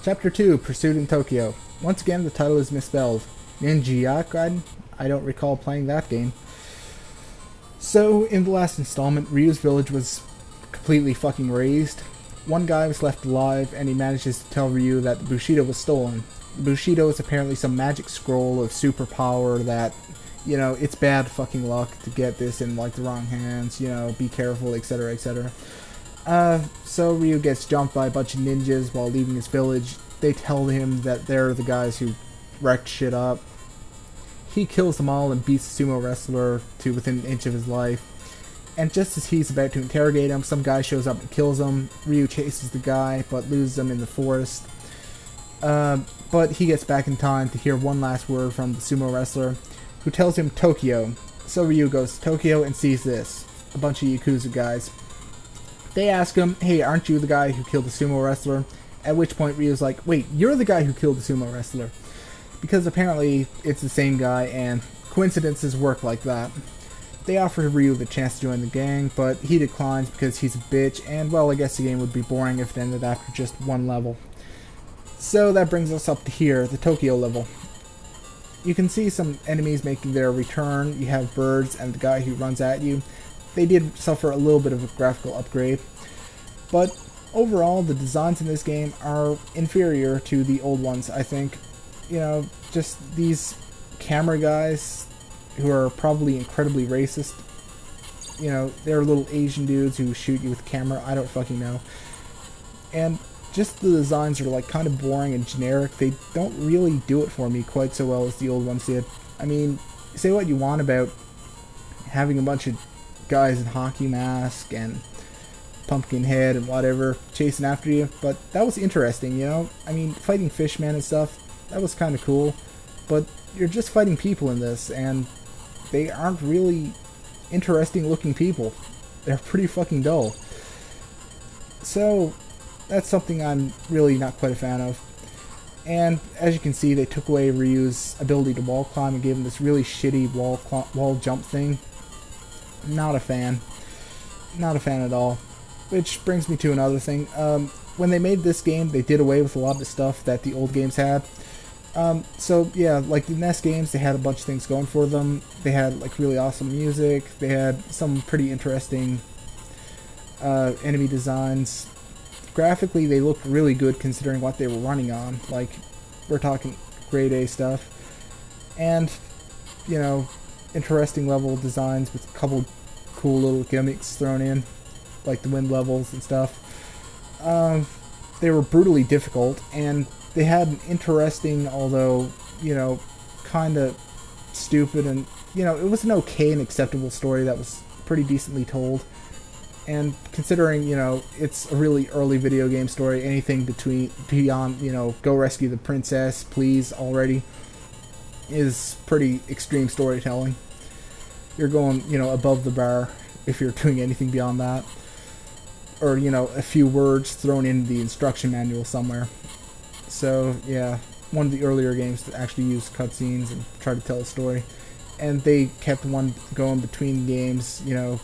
Chapter 2, Pursuit in Tokyo. Once again, the title is misspelled. Ninja Gaiden? I don't recall playing that game. So, in the last installment, Ryu's village was completely fucking razed. One guy was left alive, and he manages to tell Ryu that the Bushido was stolen. The Bushido is apparently some magic scroll of superpower that, you know, it's bad fucking luck to get this in, like, the wrong hands, you know, be careful, etc., etc. So Ryu gets jumped by a bunch of ninjas while leaving his village. They tell him that they're the guys who wrecked shit up. He kills them all and beats the sumo wrestler to within an inch of his life. And just as he's about to interrogate him, some guy shows up and kills him. Ryu chases the guy, but loses him in the forest. But he gets back in time to hear one last word from the sumo wrestler, who tells him Tokyo. So Ryu goes to Tokyo and sees this. A bunch of Yakuza guys. They ask him, hey, aren't you the guy who killed the sumo wrestler? At which point Ryu's like, wait, you're the guy who killed the sumo wrestler. Because apparently it's the same guy and coincidences work like that. They offer Ryu the chance to join the gang, but he declines because he's a bitch, and well, I guess the game would be boring if it ended after just one level. So that brings us up to here, the Tokyo level. You can see some enemies making their return. You have birds and the guy who runs at you. They did suffer a little bit of a graphical upgrade, but overall the designs in this game are inferior to the old ones, I think. You know, just these camera guys who are probably incredibly racist. You know, they're little Asian dudes who shoot you with a camera, I don't fucking know. And just the designs are like kind of boring and generic. They don't really do it for me quite so well as the old ones did. I mean, say what you want about having a bunch of guys in hockey mask and pumpkin head and whatever chasing after you, but that was interesting, you know? I mean, fighting fishmen and stuff, that was kind of cool, but you're just fighting people in this, and they aren't really interesting looking people. They're pretty fucking dull. So that's something I'm really not quite a fan of. And as you can see, they took away Ryu's ability to wall climb and gave him this really shitty wall jump thing. Not a fan. Not a fan at all. Which brings me to another thing. When they made this game, they did away with a lot of the stuff that the old games had. So yeah, like the NES games, they had a bunch of things going for them. They had like really awesome music. They had some pretty interesting enemy designs. Graphically, they looked really good considering what they were running on. Like, we're talking grade A stuff. And, you know, interesting level designs with a couple cool little gimmicks thrown in, like the wind levels and stuff. They were brutally difficult, and they had an interesting, although, you know, kind of stupid, and, you know, it was an okay and acceptable story that was pretty decently told. And considering, you know, it's a really early video game story, anything beyond, you know, go rescue the princess, please, already, is pretty extreme storytelling. You're going, you know, above the bar if you're doing anything beyond that. Or, you know, a few words thrown in the instruction manual somewhere. So, yeah, one of the earlier games that actually used cutscenes and tried to tell a story. And they kept one going between games, you know.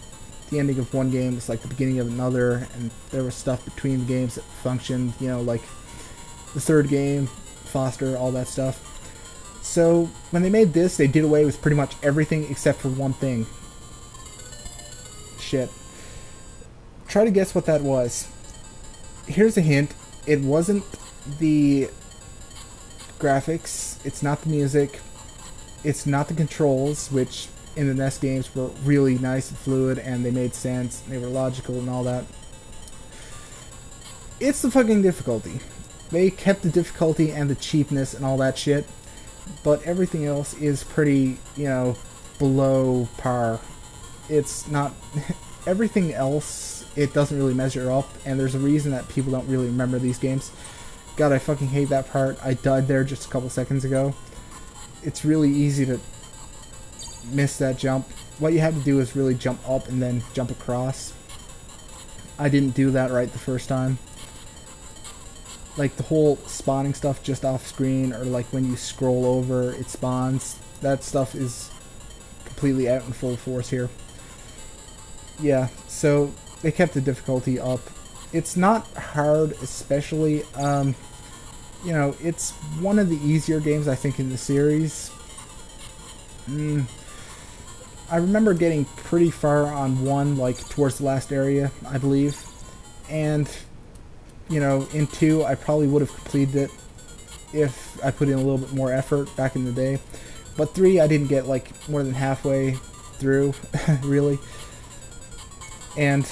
The ending of one game was like the beginning of another, and there was stuff between the games that functioned, you know, like the third game, Foster, all that stuff. So, when they made this, they did away with pretty much everything except for one thing. Shit. Try to guess what that was. Here's a hint. It wasn't the graphics, it's not the music, it's not the controls, which in the NES games were really nice and fluid, and they made sense, and they were logical and all that. It's the fucking difficulty. They kept the difficulty and the cheapness and all that shit, but everything else is pretty, you know, below par. It's not... everything else, it doesn't really measure up, and there's a reason that people don't really remember these games. God, I fucking hate that part. I died there just a couple seconds ago. It's really easy to miss that jump. What you have to do is really jump up and then jump across. I didn't do that right the first time. Like the whole spawning stuff just off screen, or like when you scroll over it spawns, that stuff is completely out in full force here. Yeah, so they kept the difficulty up. It's not hard, especially. you know, it's one of the easier games, I think, in the series. I remember getting pretty far on 1, like, towards the last area, I believe. And, you know, in 2, I probably would have completed it if I put in a little bit more effort back in the day. But 3, I didn't get, like, more than halfway through, really. And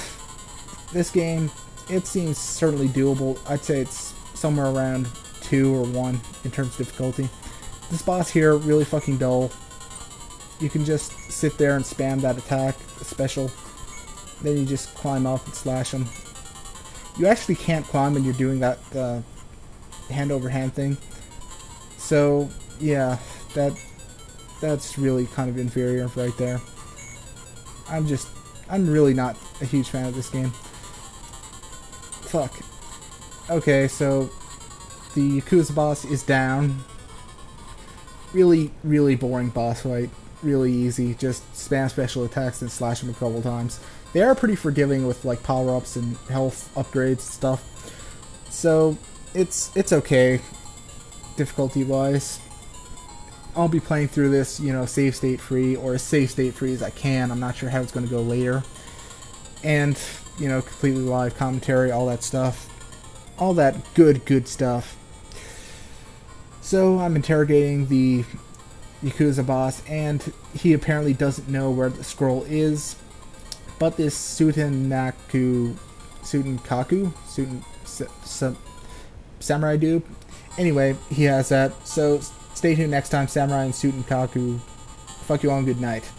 this game, it seems certainly doable. I'd say it's somewhere around 2 or 1 in terms of difficulty. This boss here, really fucking dull. You can just sit there and spam that attack, special. Then you just climb up and slash them. You actually can't climb when you're doing that hand-over-hand thing. So, yeah, that's really kind of inferior right there. I'm really not a huge fan of this game. Fuck. Okay, so the Yakuza boss is down. Really, really boring boss fight. Really easy. Just spam special attacks and slash them a couple times. They are pretty forgiving with like power-ups and health upgrades and stuff. So it's okay, difficulty-wise. I'll be playing through this, you know, save state free, or as save state free as I can. I'm not sure how it's going to go later. And, you know, completely live commentary, all that stuff. All that good stuff. So I'm interrogating the Yakuza boss, and he apparently doesn't know where the scroll is. But this samurai dude. Anyway, he has that. So stay tuned next time, Samurai and Sutenkaku. Fuck you all and good night.